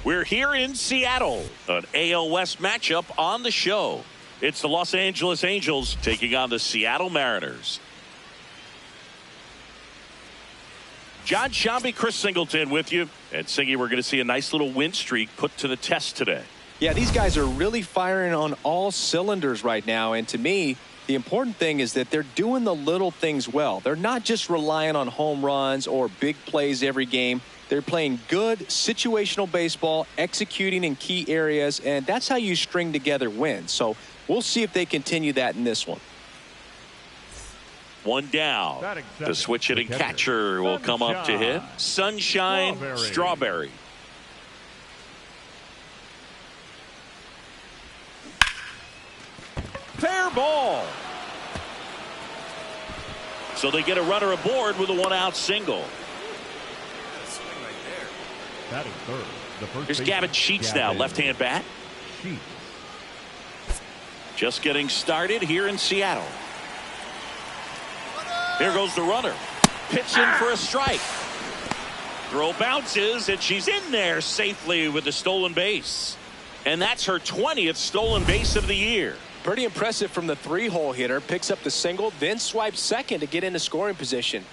We're here in Seattle, an AL West matchup on the show. It's the Los Angeles Angels taking on the Seattle Mariners. John Shambi, Chris Singleton with you. And Singy, we're going to see a nice little win streak put to the test today. Yeah, these guys are really firing on all cylinders right now. And to me, the important thing is that they're doing the little things well. They're not just relying on home runs or big plays every game. They're playing good situational baseball, executing in key areas, and that's how you string together wins. So we'll see if they continue that in this one. One down. The switch hitting catcher will come up to hit. Sunshine Strawberry. Fair ball. So they get a runner aboard with a one-out single. Batting third. Here's Gavin Sheets now, left-hand bat. Just getting started here in Seattle. Here goes the runner. Pitching for a strike. Throw bounces, and she's in there safely with the stolen base. And that's her 20th stolen base of the year. Pretty impressive from the three-hole hitter. Picks up the single, then swipes second to get into scoring position.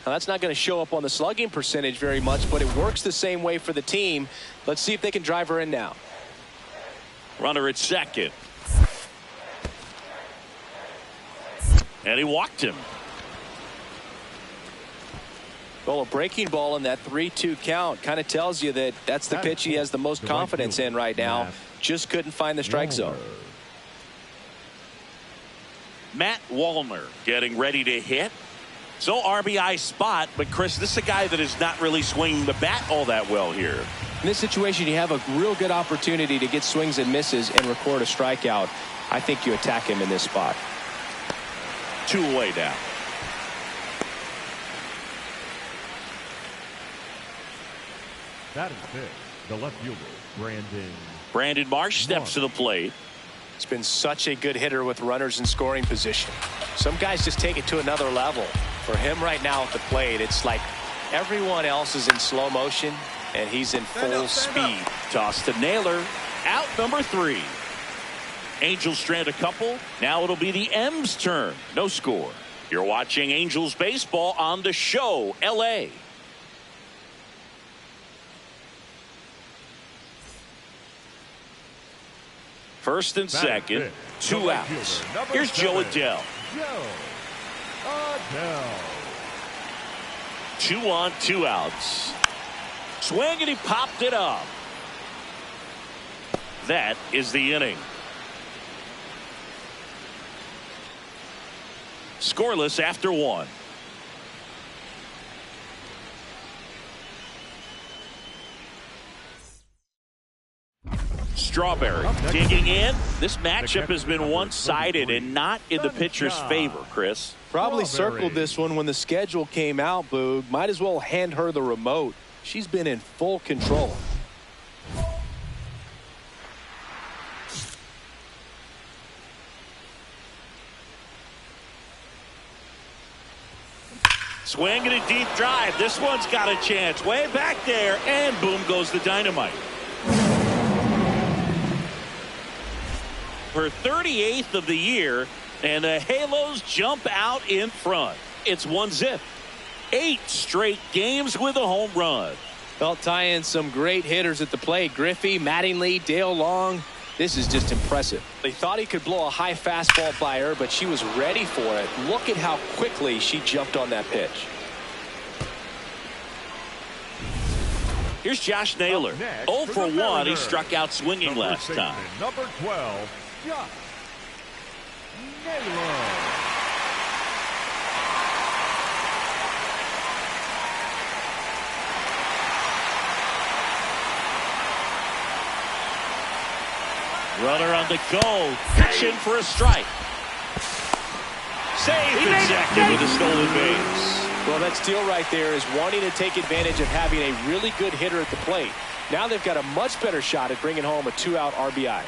Now, that's not going to show up on the slugging percentage very much, but it works the same way for the team. Let's see if they can drive her in now. Runner at second. And he walked him. Well, a breaking ball in that 3-2 count kind of tells you that that's the pitch he has the most confidence in right now. Just couldn't find the strike zone. Matt Wallner getting ready to hit. So RBI spot, but Chris, this is a guy that is not really swinging the bat all that well here. In this situation, you have a real good opportunity to get swings and misses and record a strikeout. I think you attack him in this spot. 2 away now. That is fifth. The left fielder, Brandon Marsh steps to the plate. It's been such a good hitter with runners in scoring position. Some guys just take it to another level. For him right now at the plate, it's like everyone else is in slow motion and he's in full speed. Toss to Naylor. Out number 3. Angels strand a couple. Now it'll be the M's turn. No score. You're watching Angels baseball on the show, LA. First and second, 2 outs. Here's Joe Adell. 2 on, 2 outs. Swing, and he popped it up. That is the inning. Scoreless after 1. Strawberry digging in. This matchup has been one-sided and not in the pitcher's favor, Chris. Probably circled this one when the schedule came out, Boog. Might as well hand her the remote. She's been in full control. Swing and a deep drive. This one's got a chance. Way back there, and boom goes the dynamite. Her 38th of the year, and the Halos jump out in front. It's 1-0. 8 straight games with a home run. Well, tie in some great hitters at the plate. Griffey, Mattingly, Dale Long. This is just impressive. They thought he could blow a high fastball by her, but she was ready for it. Look at how quickly she jumped on that pitch. Here's Josh Naylor. 0 for 1. He struck out swinging last time. Number 12, Josh Naylor. Runner on the go. Pitching for a strike. Save in second with a stolen base. Well, that steal right there is wanting to take advantage of having a really good hitter at the plate. Now they've got a much better shot at bringing home a 2-out RBI.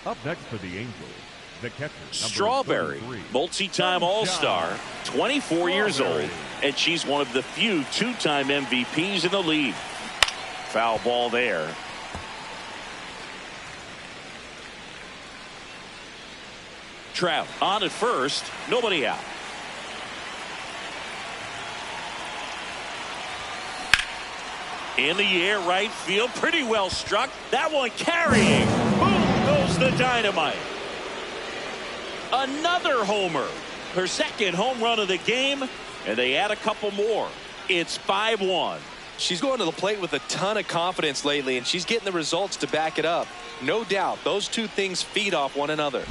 Up next for the Angels, the catcher, number Strawberry, 33. multi-time All-Star, 24 years old, and she's one of the few two-time MVPs in the league. Foul ball there. Trout on at first, nobody out. In the air, right field, pretty well struck. That one carrying. Boom goes the dynamite. Another homer. Her second home run of the game, and they add a couple more. It's 5-1. She's going to the plate with a ton of confidence lately, and she's getting the results to back it up. No doubt, those two things feed off one another.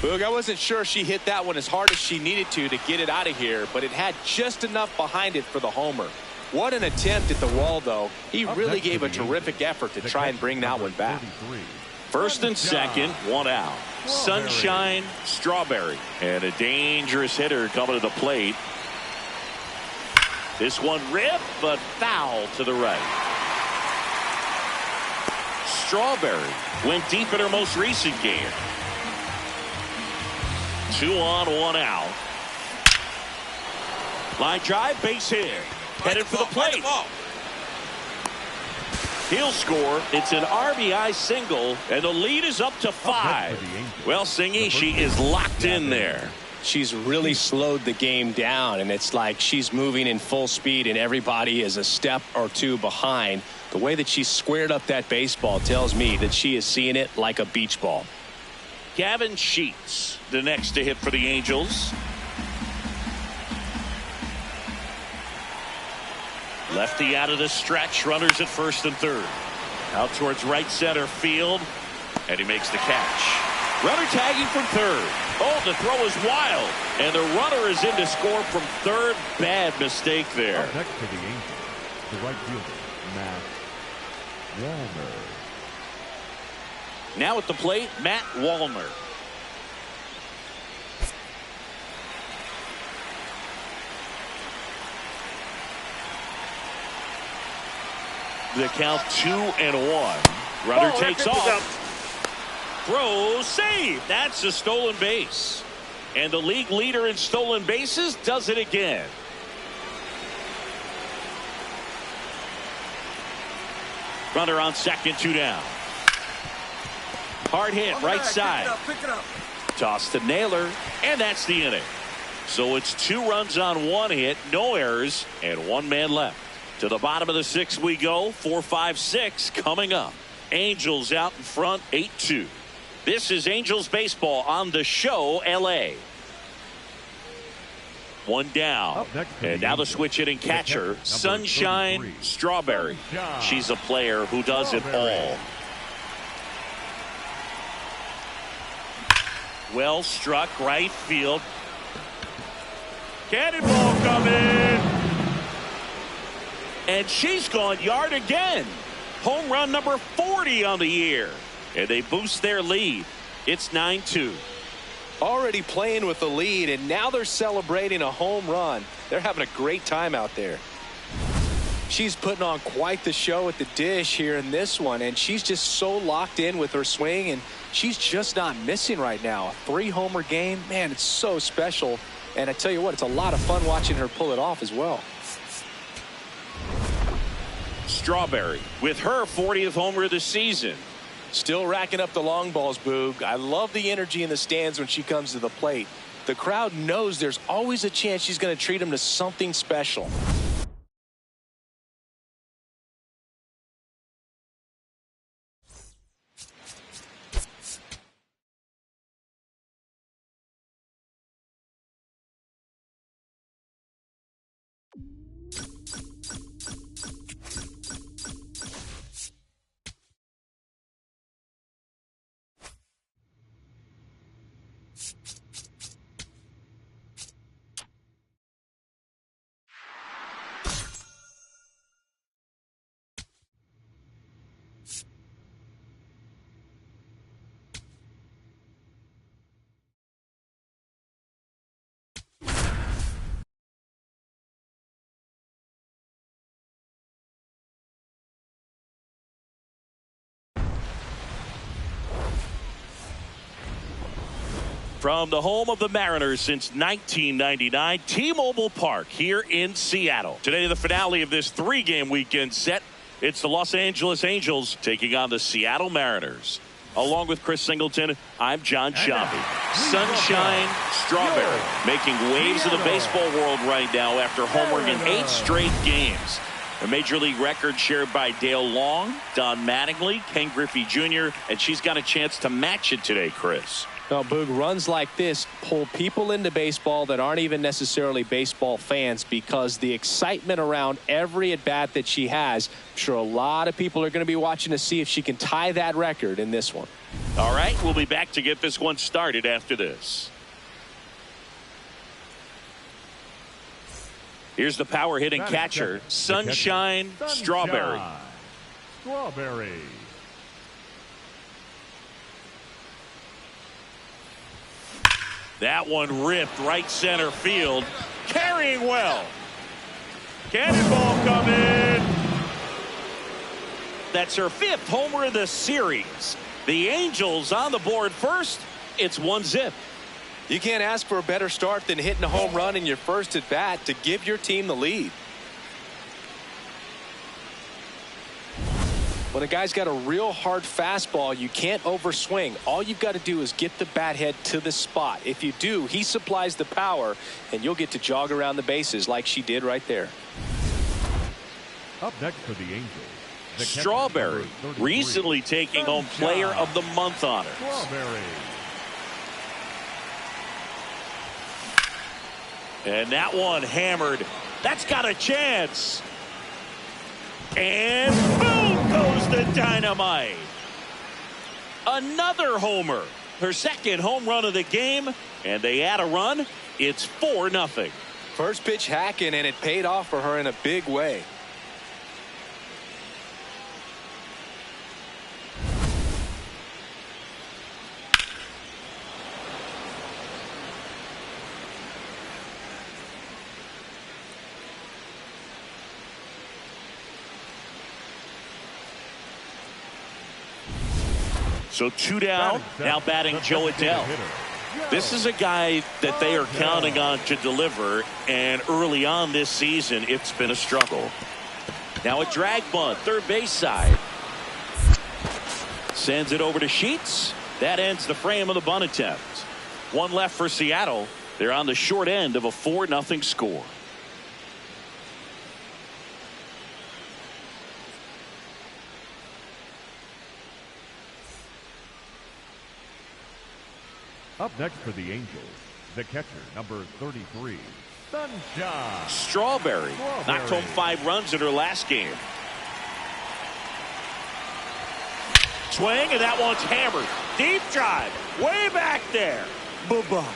Boog, I wasn't sure she hit that one as hard as she needed to get it out of here, but it had just enough behind it for the homer. What an attempt at the wall, though. He really gave a terrific effort to try and bring that one back. First and second, one out. Sunshine, Strawberry, and a dangerous hitter coming to the plate. This one ripped, but foul to the right. Strawberry went deep in her most recent game. 2 on, 1 out. Line drive, base hit. Headed for the plate. He'll score. It's an RBI single, and the lead is up to 5. Well, Singy, she is locked in there. She's really slowed the game down, and it's like she's moving in full speed, and everybody is a step or two behind. The way that she squared up that baseball tells me that she is seeing it like a beach ball. Gavin Sheets, the next to hit for the Angels. Lefty out of the stretch, runners at first and third. Out towards right center field, and he makes the catch. Runner tagging from third. Oh, the throw is wild, and the runner is in to score from third. Bad mistake there. Up next to the Angels, the right fielder, Matt Wallner. Now at the plate, Matt Wallner. The count 2-1. Runner takes off. Throw, save. That's a stolen base. And the league leader in stolen bases does it again. Runner on second, 2 down. Hard hit, right side. Pick it up. Toss to Naylor, and that's the inning. So it's 2 runs on 1 hit, no errors, and 1 man left. To the bottom of the 6th we go. 4-5-6 coming up. Angels out in front, 8-2. This is Angels baseball on the show, LA. 1 down. And now the switch hitting catcher, Sunshine Strawberry. She's a player who does it all. Well struck, right field. Cannonball coming. And she's gone yard again. Home run number 40 on the year. And they boost their lead. It's 9-2. Already playing with the lead, and now they're celebrating a home run. They're having a great time out there. She's putting on quite the show at the dish here in this one, and she's just so locked in with her swing, and she's just not missing right now. A 3-homer game, man, it's so special. And I tell you what, it's a lot of fun watching her pull it off as well. Strawberry with her 40th homer of the season. Still racking up the long balls, Boog. I love the energy in the stands when she comes to the plate. The crowd knows there's always a chance she's going to treat them to something special. From the home of the Mariners since 1999, T-Mobile Park here in Seattle. Today, the finale of this three-game weekend set. It's the Los Angeles Angels taking on the Seattle Mariners. Along with Chris Singleton, I'm John Sciambi. Sunshine Strawberry making waves in the baseball world right now after homering in 8 straight games. A major league record shared by Dale Long, Don Mattingly, Ken Griffey Jr., and she's got a chance to match it today, Chris. Well, Boog, runs like this pull people into baseball that aren't even necessarily baseball fans because the excitement around every at-bat that she has, I'm sure a lot of people are going to be watching to see if she can tie that record in this one. All right, we'll be back to get this one started after this. Here's the power hitting catcher, Sunshine Strawberry. Strawberry. That one ripped right center field. Carrying well. Cannonball coming. That's her 5th homer of the series. The Angels on the board first. It's 1-0. You can't ask for a better start than hitting a home run in your first at bat to give your team the lead. When a guy's got a real hard fastball, you can't overswing. All you've got to do is get the bat head to the spot. If you do, he supplies the power, and you'll get to jog around the bases like she did right there. Up next for the Angels, the Strawberry recently taking home Player of the Month honors. Strawberry. And that one hammered. That's got a chance. And boom goes the dynamite. Another homer. Her 2nd home run of the game. And they add a run. It's 4-0. First pitch hacking, and it paid off for her in a big way. So 2 down, now batting Joe Adell. This is a guy that they are counting on to deliver, and early on this season, it's been a struggle. Now a drag bunt, third base side. Sends it over to Sheets. That ends the frame of the bunt attempt. 1 left for Seattle. They're on the short end of a 4-0 score. Up next for the Angels, the catcher, number 33, Sunshine Strawberry knocked home 5 runs in her last game. Swing, and that one's hammered. Deep drive, way back there. Bye-bye.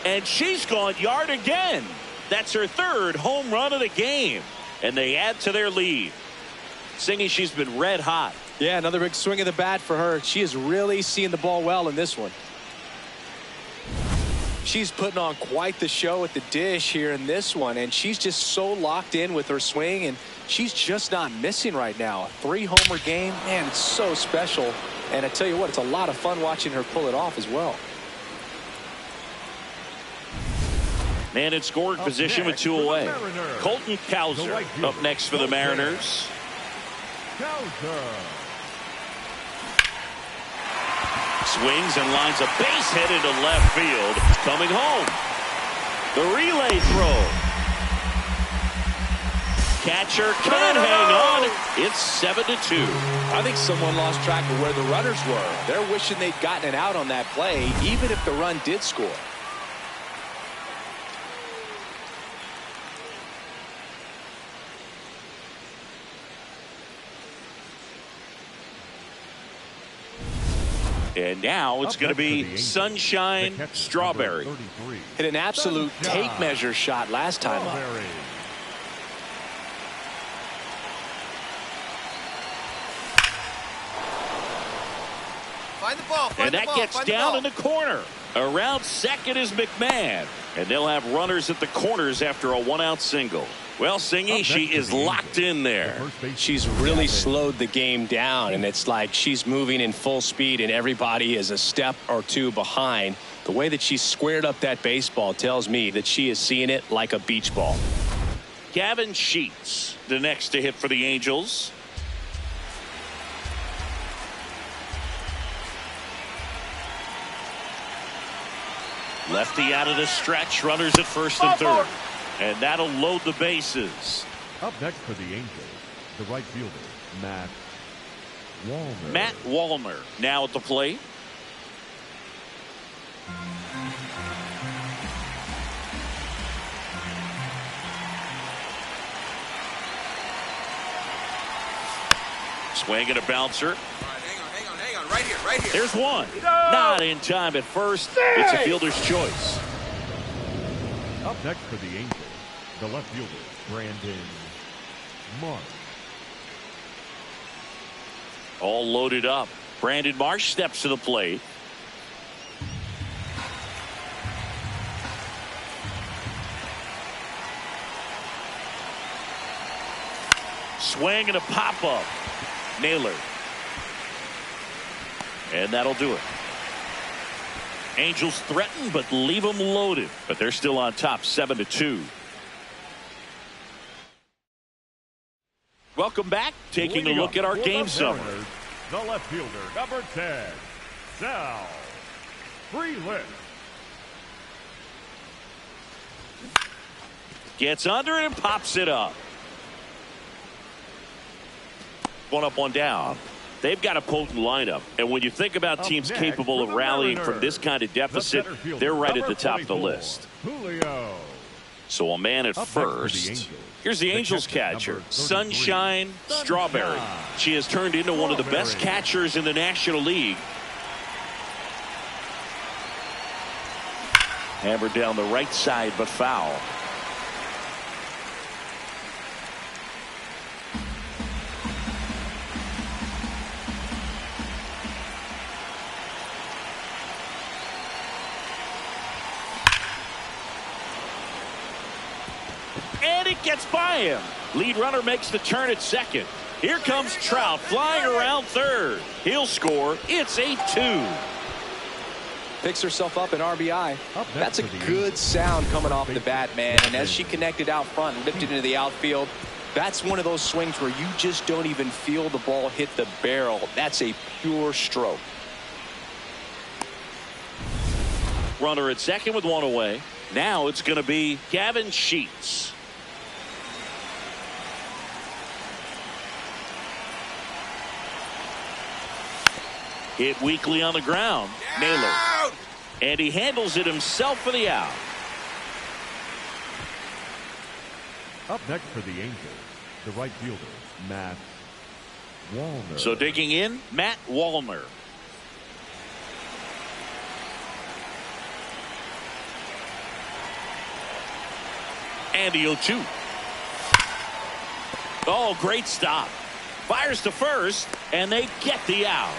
And she's gone yard again. That's her 3rd home run of the game. And they add to their lead. Singy, she's been red hot. Yeah, another big swing of the bat for her. She is really seeing the ball well in this one. She's putting on quite the show at the dish here in this one, and she's just so locked in with her swing, and she's just not missing right now. A 3-homer game, man, it's so special. And I tell you what, it's a lot of fun watching her pull it off as well. Man in scoring position with 2 away. Colton Cowser up next for the Mariners. Swings and lines a base hit into left field. Coming home. The relay throw. Catcher can hang on. It's 7-2. I think someone lost track of where the runners were. They're wishing they'd gotten it out on that play, even if the run did score. And now it's going to be Sunshine Strawberry. Hit an absolute tape measure shot last time up. Find the ball. And that gets down in the corner. Around second is McMahon. And they'll have runners at the corners after a 1-out single. Well, Singy, she is locked in there. She's really slowed the game down, and it's like she's moving in full speed, and everybody is a step or two behind. The way that she squared up that baseball tells me that she is seeing it like a beach ball. Gavin Sheets, the next to hit for the Angels. Lefty out of the stretch, runners at first and third. And that'll load the bases. Up next for the Angels, the right fielder, Matt Wallner. Matt Wallner now at the plate. Swing and a bouncer. Hang on, right here. There's one. Not in time at first. It's a fielder's choice. Up next for the Angels, the left fielder, Brandon Marsh. All loaded up. Brandon Marsh steps to the plate. Swing and a pop-up. Naylor. And that'll do it. Angels threaten, but leave them loaded. But they're still on top, 7-2. Welcome back. Taking a look at our game summary. The left fielder, number 10, Sal Frelick. Gets under it and pops it up. One up, one down. They've got a potent lineup, and when you think about teams capable of rallying from this kind of deficit, they're right at the top of the list. Julio. So a man at first. Here's the Angels catcher, Sunshine Strawberry. She has turned into one of the best catchers in the National League. Hammered down the right side, but foul. And it gets by him. Lead runner makes the turn at second. Here comes Trout flying around third. He'll score. It's 8-2. Picks herself up an RBI. That's a good sound coming off the bat, man. And as she connected out front and lifted into the outfield, that's one of those swings where you just don't even feel the ball hit the barrel. That's a pure stroke. Runner at second with one away. Now it's going to be Gavin Sheets. Hit weakly on the ground. Naylor. And he handles it himself for the out. Up next for the Angels, the right fielder, Matt Wallner. So digging in, Matt Wallner. And the 0-2. Oh, great stop. Fires to first, and they get the out.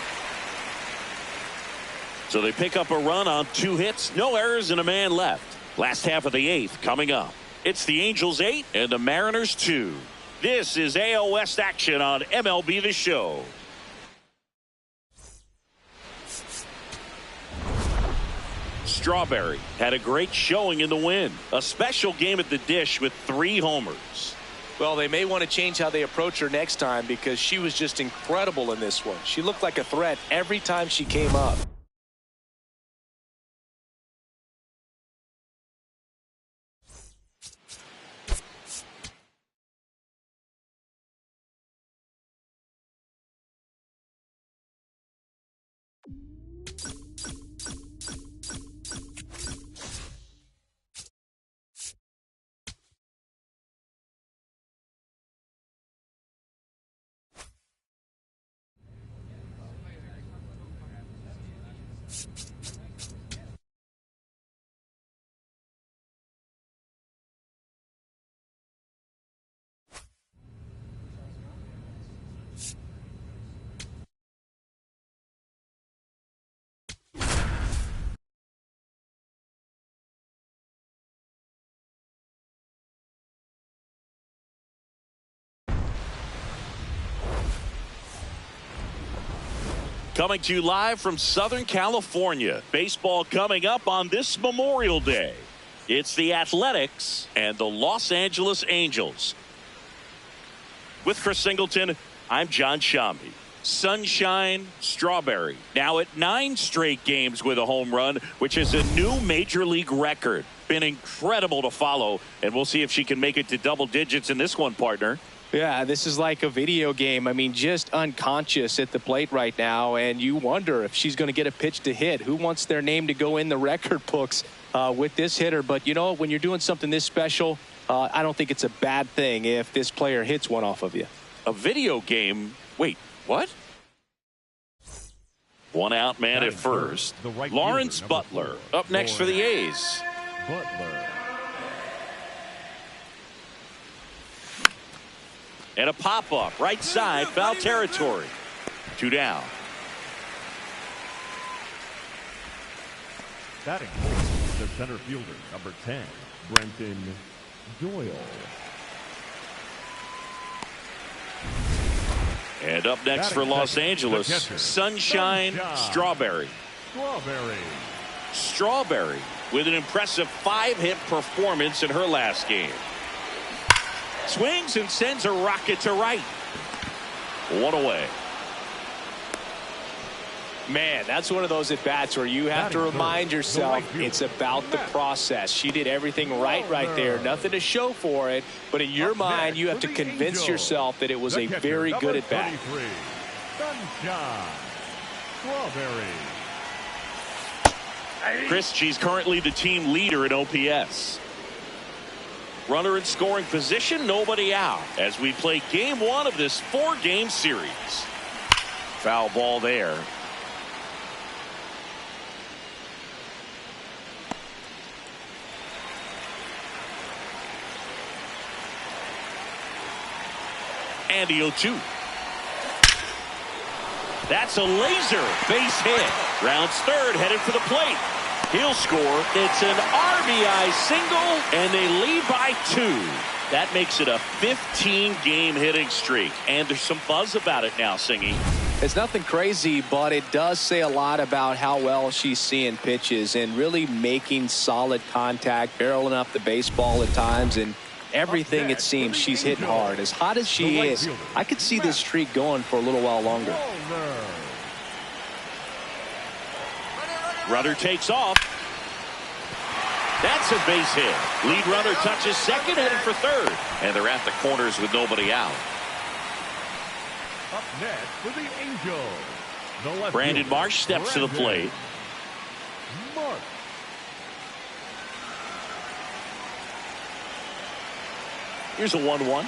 So they pick up a run on 2 hits, no errors, and a man left. Last half of the 8th coming up. It's the Angels 8 and the Mariners 2. This is AL West action on MLB The Show. Strawberry had a great showing in the win. A special game at the dish with 3 homers. Well, they may want to change how they approach her next time because she was just incredible in this one. She looked like a threat every time she came up. Coming to you live from Southern California. Baseball coming up on this Memorial Day. It's the Athletics and the Los Angeles Angels. With Chris Singleton, I'm John Shambi. Sunshine Strawberry now at 9 straight games with a home run, which is a new major league record. Been incredible to follow, and we'll see if she can make it to double digits in this one, partner. Yeah, this is like a video game. I mean, just unconscious at the plate right now, and you wonder if she's going to get a pitch to hit. Who wants their name to go in the record books with this hitter? But, you know, when you're doing something this special, I don't think it's a bad thing if this player hits one off of you. A video game? Wait, what? One out man at first. Lawrence Butler up next for the A's. Butler. And a pop-up right side, foul territory. 2 down. Batting fourth, the center fielder, number 10, Brenton Doyle. And up next for Los Angeles, Sunshine Strawberry. Strawberry with an impressive 5-hit performance in her last game. Swings and sends a rocket to right. 1 away. Man, that's one of those at-bats where you have to remind yourself it's about the process. She did everything right there. Nothing to show for it. But in your mind, you have to convince yourself that it was a very good at-bat. Sunshine Strawberry. Chris, she's currently the team leader in OPS. Runner in scoring position, nobody out as we play game 1 of this 4-game series. Foul ball there. And the 0-2. That's a laser base hit. Rounds third, headed for the plate. He'll score. It's an RBI single, and they lead by 2. That makes it a 15-game hitting streak. And there's some buzz about it now, Singy. It's nothing crazy, but it does say a lot about how well she's seeing pitches and really making solid contact, barreling up the baseball at times, and everything it seems she's hitting hard. As hot as she is, I could see this streak going for a little while longer. Runner takes off. That's a base hit. Lead runner touches second, headed for third. And they're at the corners with nobody out. Up next for the Angels, the left Brandon fielder, Marsh steps to the plate. Marsh. Here's a 1-1.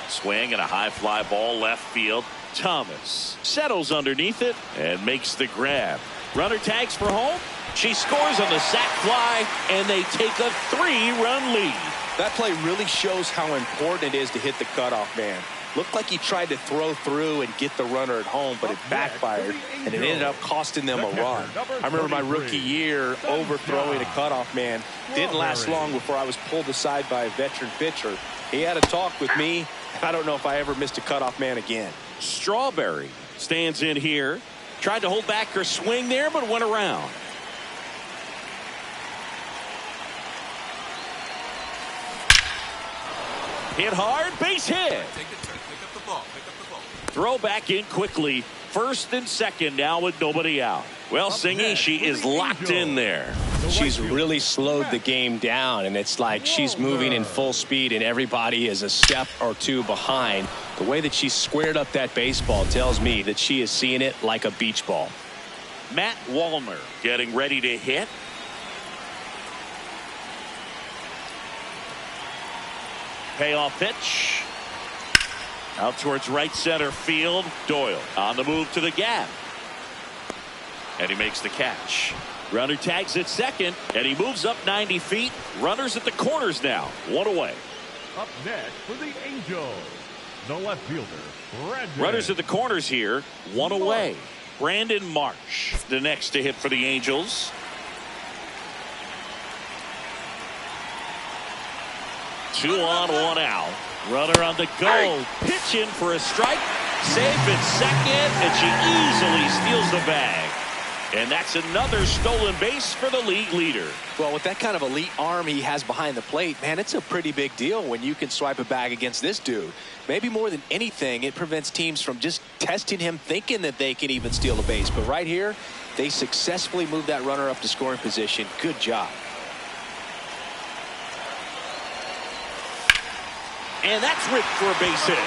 Swing and a high fly ball left field. Thomas settles underneath it and makes the grab. Runner tags for home. She scores on the sac fly, and they take a 3-run lead. That play really shows how important it is to hit the cutoff man. Looked like he tried to throw through and get the runner at home, but it backfired, and it ended up costing them a run. I remember my rookie year overthrowing a cutoff man. Didn't last long before I was pulled aside by a veteran pitcher. He had a talk with me. I don't know if I ever missed a cutoff man again. Strawberry stands in here. Tried to hold back her swing there, but went around. Hit hard, base hit. Take the turn, pick up the ball, pick up the ball. Throw back in quickly. First and second now with nobody out. Well, Singy, she is locked in there. She's really slowed the game down, and it's like she's moving in full speed, and everybody is a step or 2 behind. The way that she squared up that baseball tells me that she is seeing it like a beach ball. Matt Wallner getting ready to hit. Payoff pitch. Out towards right center field. Doyle on the move to the gap. And he makes the catch. Runner tags at second, and he moves up 90 feet. Runners at the corners now. 1 away. Up next for the Angels, the left fielder, Brandon. Runners at the corners here. 1 away. Brandon Marsh, the next to hit for the Angels. Two on, 1 out. Runner on the go. Pitch in for a strike. Safe at second, and she easily steals the bag. And that's another stolen base for the league leader. Well, with that kind of elite arm he has behind the plate, man, it's a pretty big deal when you can swipe a bag against this dude. Maybe more than anything, it prevents teams from just testing him, thinking that they can even steal a base. But right here, they successfully moved that runner up to scoring position. Good job. And that's ripped for a base hit.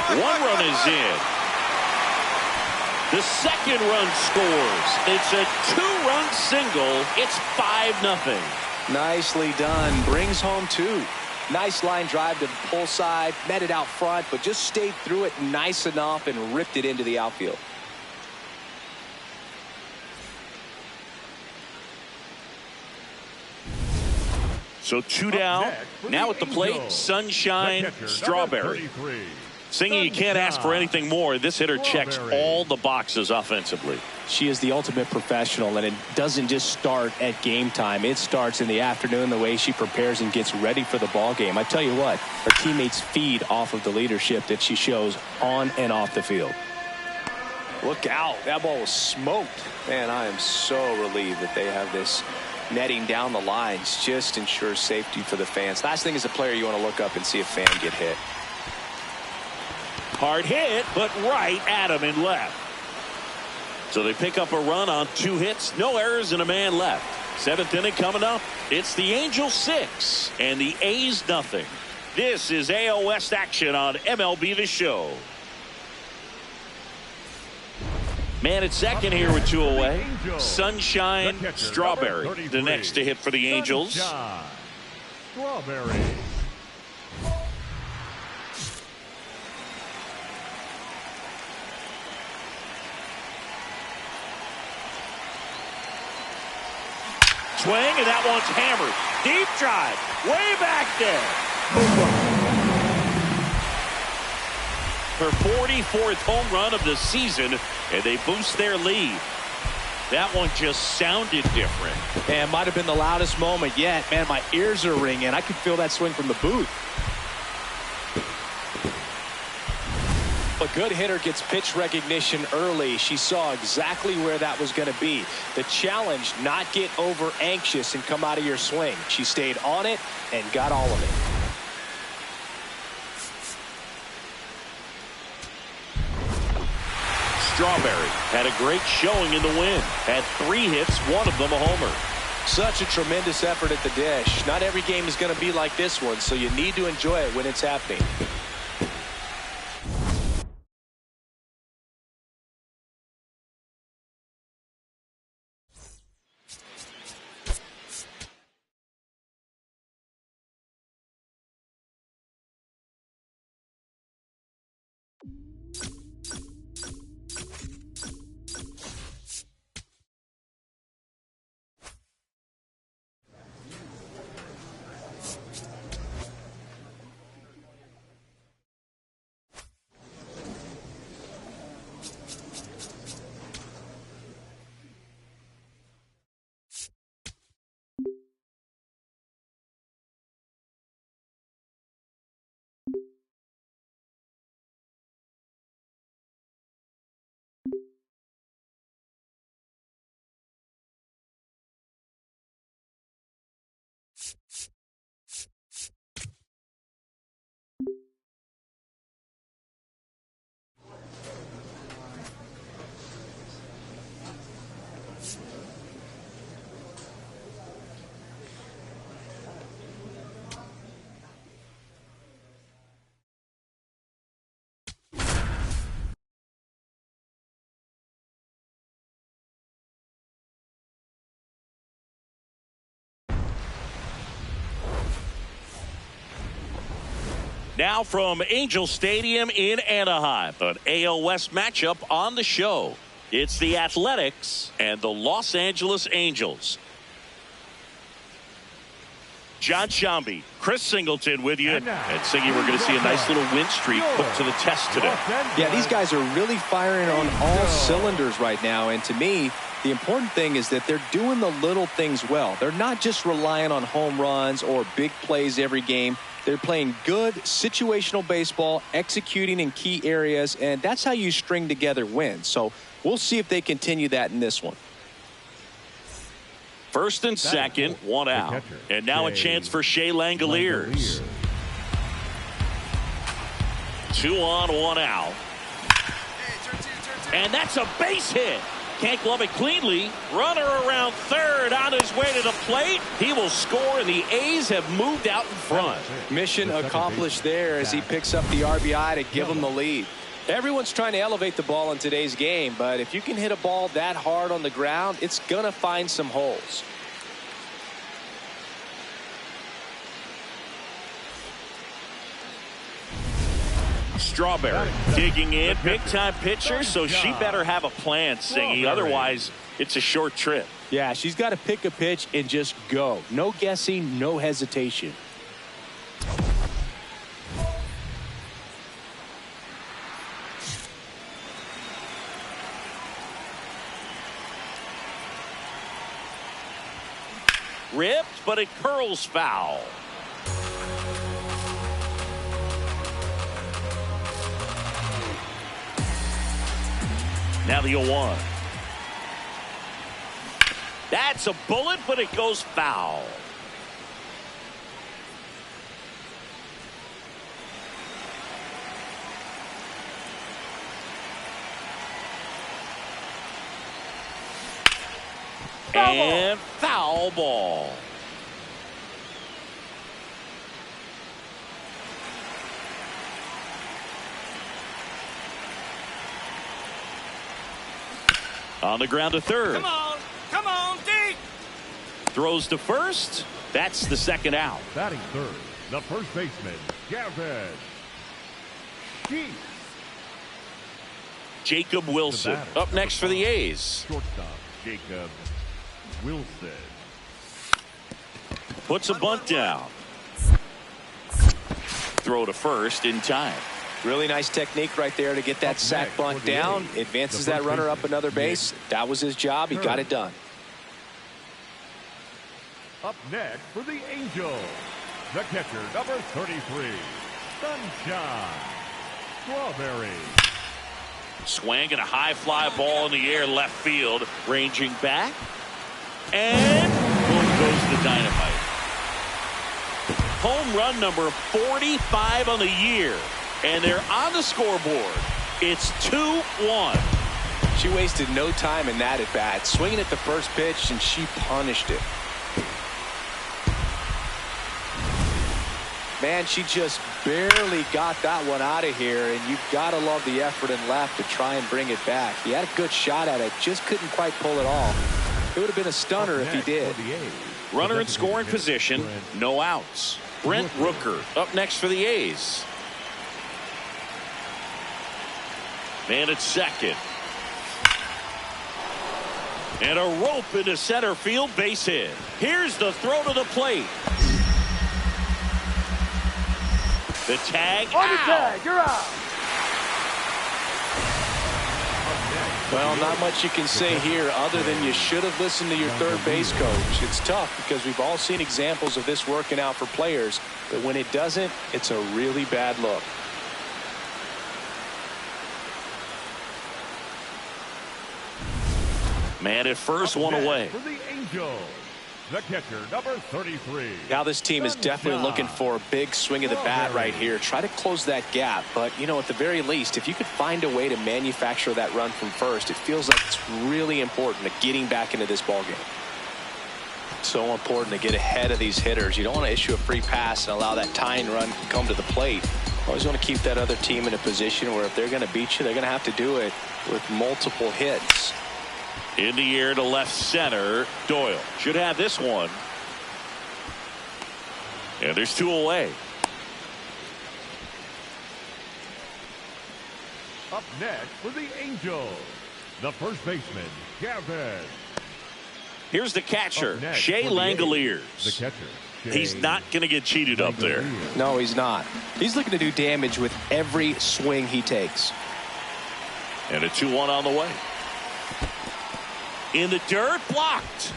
One run is in. The second run scores. It's a two-run single. It's 5-0. Nicely done. Brings home two. Nice line drive to the pull side. Met it out front, but just stayed through it nice enough and ripped it into the outfield. So two down. Now at the plate, Sunshine Strawberry. Singing, you can't ask for anything more. This hitter checks all the boxes offensively. She is the ultimate professional, and it doesn't just start at game time. It starts in the afternoon, the way she prepares and gets ready for the ball game. I tell you what, her teammates feed off of the leadership that she shows on and off the field. Look out. That ball was smoked. Man, I am so relieved that they have this netting down the lines. Just ensures safety for the fans. Last thing as a player, you want to look up and see a fan get hit. Hard hit, but right at him and left. So they pick up a run on 2 hits, no errors, and a man left. 7th inning coming up. It's the Angels 6 and the A's 0. This is AL West action on MLB The Show. Man at second here with 2 away. Sunshine Strawberry, the next to hit for the Angels. Strawberry. Swing, and that one's hammered. Deep drive, way back there. Her 44th home run of the season, and they boost their lead. That one just sounded different. And might have been the loudest moment yet. Man, my ears are ringing. I could feel that swing from the booth. A good hitter gets pitch recognition early. She saw exactly where that was going to be. The challenge, not get over anxious and come out of your swing. She stayed on it and got all of it. Strawberry had a great showing in the win. Had 3 hits, one of them a homer. Such a tremendous effort at the dish. Not every game is going to be like this one, so you need to enjoy it when it's happening. Now from Angel Stadium in Anaheim, an AL West matchup on the show. It's the Athletics and the Los Angeles Angels. John Shambi, Chris Singleton with you. And Siggy, we're going to see a nice little win streak put to the test today. Yeah, these guys are really firing on all cylinders right now. And to me, the important thing is that they're doing the little things well. They're not just relying on home runs or big plays every game. They're playing good situational baseball, executing in key areas, and that's how you string together wins. So we'll see if they continue that in this one. First and second, one out. And now a chance for Shea Langoliers. 2 on, 1 out. And that's a base hit. Can't glove it cleanly. Runner around third on his way to the plate. He will score, and the A's have moved out in front. Mission accomplished there as he picks up the RBI to give him the lead. Everyone's trying to elevate the ball in today's game, but if you can hit a ball that hard on the ground, it's going to find some holes. Strawberry digging in, big-time pitcher, so she better have a plan, Singy. Otherwise, it's a short trip. Yeah, she's got to pick a pitch and just go. No guessing, no hesitation. Ripped, but it curls foul. Now the 0-1. That's a bullet, but it goes foul. And foul ball. On the ground to third. Come on, deep. Throws to first. That's the second out. Batting third, the first baseman, Gavin Sheets. Jacob Wilson up next for the A's. Shortstop, Jacob Wilson. Puts a bunt down. Throw to first in time. Really nice technique right there to get that sac bunt down. Advances that runner up another base. That was his job. He got it done. Up next for the Angels, the catcher, number 33, Sunshine Strawberry. Swing and a high fly ball in the air left field. Ranging back. And boom goes the dynamite. Home run number 45 on the year. And they're on the scoreboard. It's 2-1. She wasted no time in that at bat. Swinging at the first pitch, and she punished it. Man, she just barely got that one out of here, and you've got to love the effort in left to try and bring it back. He had a good shot at it, just couldn't quite pull it off. It would have been a stunner if he did. Runner in scoring position, no outs. Brent Rooker up next for the A's. Man at second. And a rope into center field, base hit. Here's the throw to the plate. The tag on the tag, you're out. Well, not much you can say here other than you should have listened to your third base coach. It's tough because we've all seen examples of this working out for players, but when it doesn't, it's a really bad look. Man at first, one away. For the Angels, the catcher, number 33. Now this team is definitely looking for a big swing of the bat right here. Try to close that gap. But, you know, at the very least, if you could find a way to manufacture that run from first, it feels like it's really important to getting back into this ballgame. So important to get ahead of these hitters. You don't want to issue a free pass and allow that tying run to come to the plate. You always want to keep that other team in a position where if they're going to beat you, they're going to have to do it with multiple hits. In the air to left center. Doyle should have this one. And there's two away. Up next for the Angels, the first baseman, Gavin. Here's the catcher, Shea Langoliers. The catcher. He's not going to get cheated up there. No, he's not. He's looking to do damage with every swing he takes. And a 2-1 on the way. In the dirt, blocked.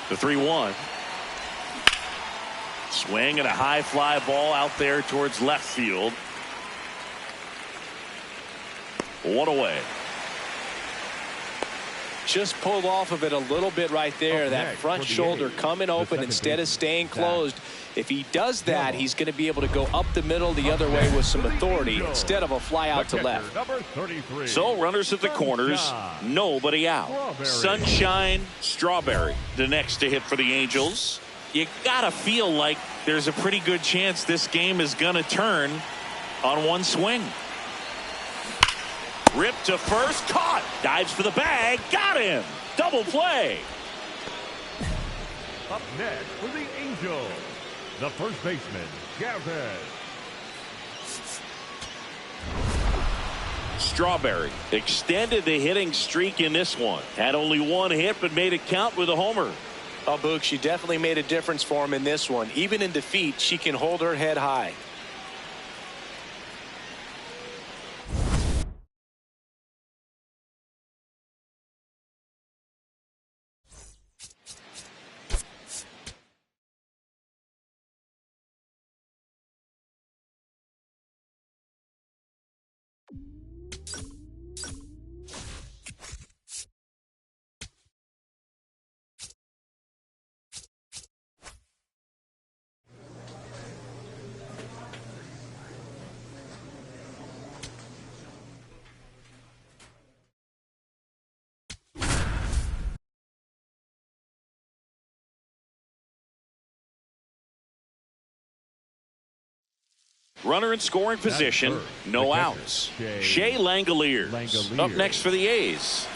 The 3-1. Swing and a high fly ball out there towards left field. 1 away. Just pulled off of it a little bit right there. That front shoulder coming open instead of staying closed. If he does that, he's going to be able to go up the middle the other way with some authority instead of a fly out to left. So runners at the corners, nobody out. Sunshine, Strawberry, the next to hit for the Angels. You gotta feel like there's a pretty good chance this game is gonna turn on one swing. Ripped to first, caught, dives for the bag, got him. Double play. Up next for the Angels, the first baseman, Gavin. Strawberry extended the hitting streak in this one. Had only one hit, but made it count with a homer. Oh, Boog, she definitely made a difference for him in this one. Even in defeat, she can hold her head high. Runner in scoring position, no outs. Shea Langoliers up next for the A's.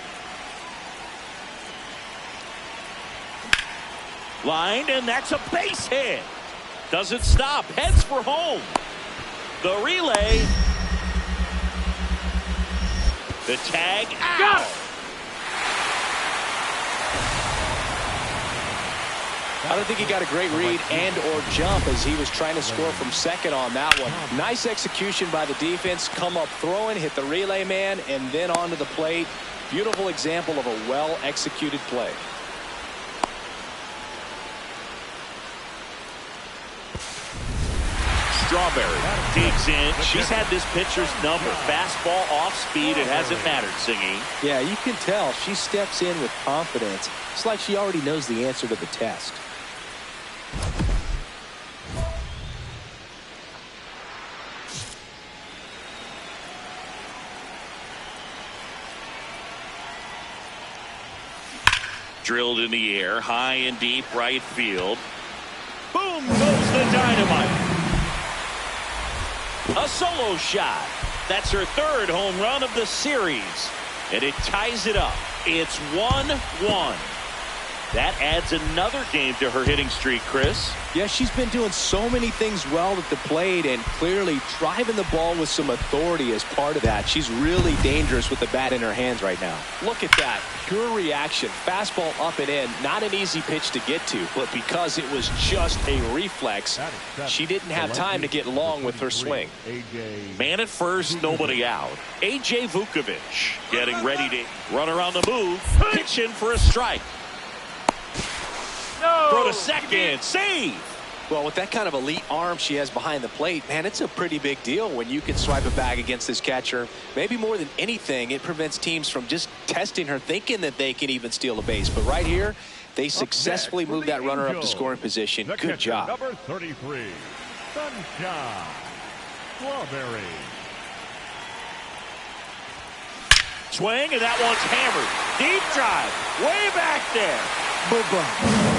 Line, and that's a base hit. Doesn't stop, heads for home. The relay. The tag out. I don't think he got a great read and or jump as he was trying to score from second on that one. Nice execution by the defense. Come up throwing, hit the relay man, and then onto the plate. Beautiful example of a well-executed play. Strawberry digs in. She's had this pitcher's number. Fastball off speed. It hasn't mattered, Singy. Yeah, you can tell she steps in with confidence. It's like she already knows the answer to the test. Drilled in the air, high and deep right field. Boom goes the dynamite. A solo shot. That's her third home run of the series. And it ties it up. It's 1-1. That adds another game to her hitting streak, Chris. Yeah, she's been doing so many things well at the plate and clearly driving the ball with some authority as part of that. She's really dangerous with the bat in her hands right now. Look at that. Pure reaction. Fastball up and in. Not an easy pitch to get to, but because it was just a reflex, she didn't have time to get long with her swing. Man at first, nobody out. A.J. Vukovic getting ready to run around the move. Pitch in for a strike. Throw to second. Save. Well, with that kind of elite arm she has behind the plate, man, it's a pretty big deal when you can swipe a bag against this catcher. Maybe more than anything, it prevents teams from just testing her, thinking that they can even steal a base. But right here, they successfully moved that runner up to scoring position. Good job. Number 33, Sunshine Strawberry. Swing, and that one's hammered. Deep drive. Way back there. Boom.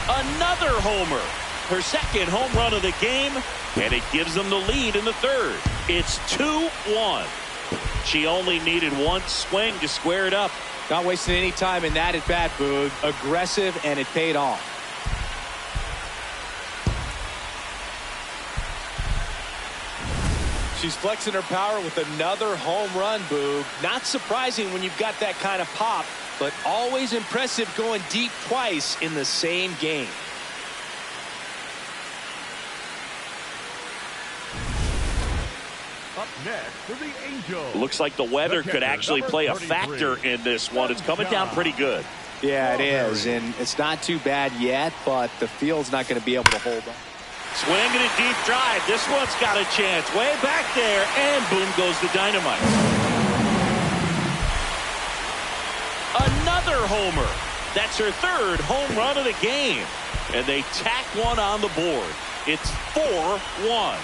Another homer. Her second home run of the game, and it gives them the lead in the third. It's 2-1. She only needed one swing to square it up. Not wasting any time in that at bat, Boog. Aggressive, and it paid off. She's flexing her power with another home run, Boog. Not surprising when you've got that kind of pop, but always impressive going deep twice in the same game. Up next for the Angels. Looks like the weather could actually play a factor in this one. It's coming down pretty good. Yeah, it is, and it's not too bad yet, but the field's not going to be able to hold on. Swinging a deep drive. This one's got a chance. Way back there, and boom goes the dynamite. Another homer. That's her third home run of the game. And they tack one on the board. It's 4-1.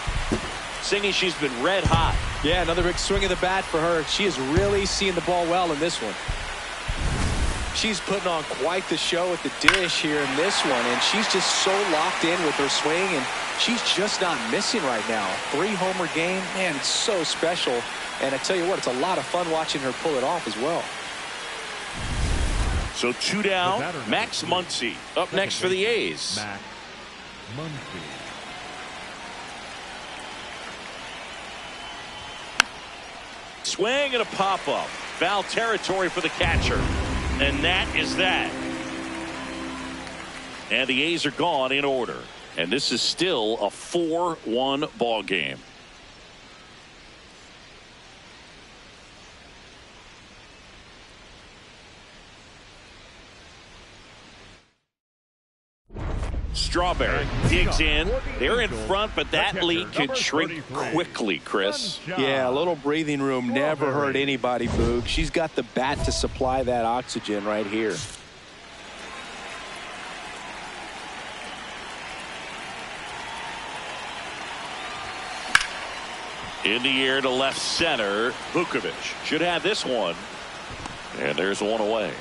Singing she's been red hot. Yeah, another big swing of the bat for her. She is really seeing the ball well in this one. She's putting on quite the show at the dish here in this one, and she's just so locked in with her swing, and she's just not missing right now. 3-homer game, man, it's so special. And I tell you what, it's a lot of fun watching her pull it off as well. So 2 down, Max Muncy up next for the A's. Max Muncy. Swing and a pop-up. Foul territory for the catcher. And that is that. And the A's are gone in order. And this is still a 4-1 ball game. Strawberry digs in. They're in front, but that lead could shrink quickly, Chris. Yeah, a little breathing room never hurt anybody, Boog. She's got the bat to supply that oxygen right here. In the air to left center. Vukovic should have this one. And there's one away.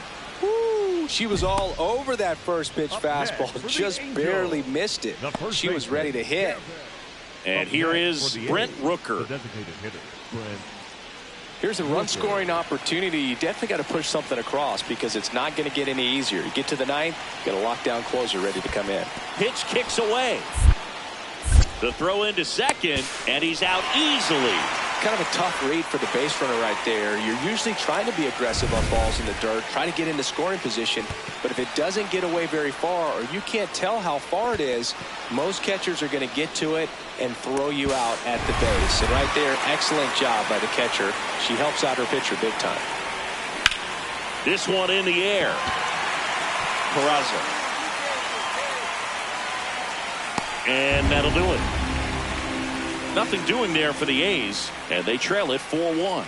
She was all over that first pitch fastball, just barely missed it. She was ready to hit. And here is Brent Rooker. Here's a run-scoring opportunity. You definitely got to push something across because it's not going to get any easier. You get to the ninth, you got a lockdown closer ready to come in. Pitch kicks away. The throw into second, and he's out easily. Kind of a tough read for the base runner right there. You're usually trying to be aggressive on balls in the dirt, try to get into scoring position, but if it doesn't get away very far, or you can't tell how far it is, most catchers are going to get to it and throw you out at the base. And right there, excellent job by the catcher. She helps out her pitcher big time. This one in the air. Peraza. And that'll do it. Nothing doing there for the A's, and they trail it 4-1.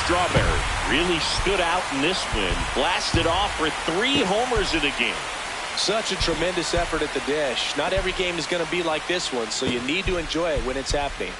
Strawberry really stood out in this win. Blasted off for 3 homers in the game. Such a tremendous effort at the dish. Not every game is going to be like this one, so you need to enjoy it when it's happening.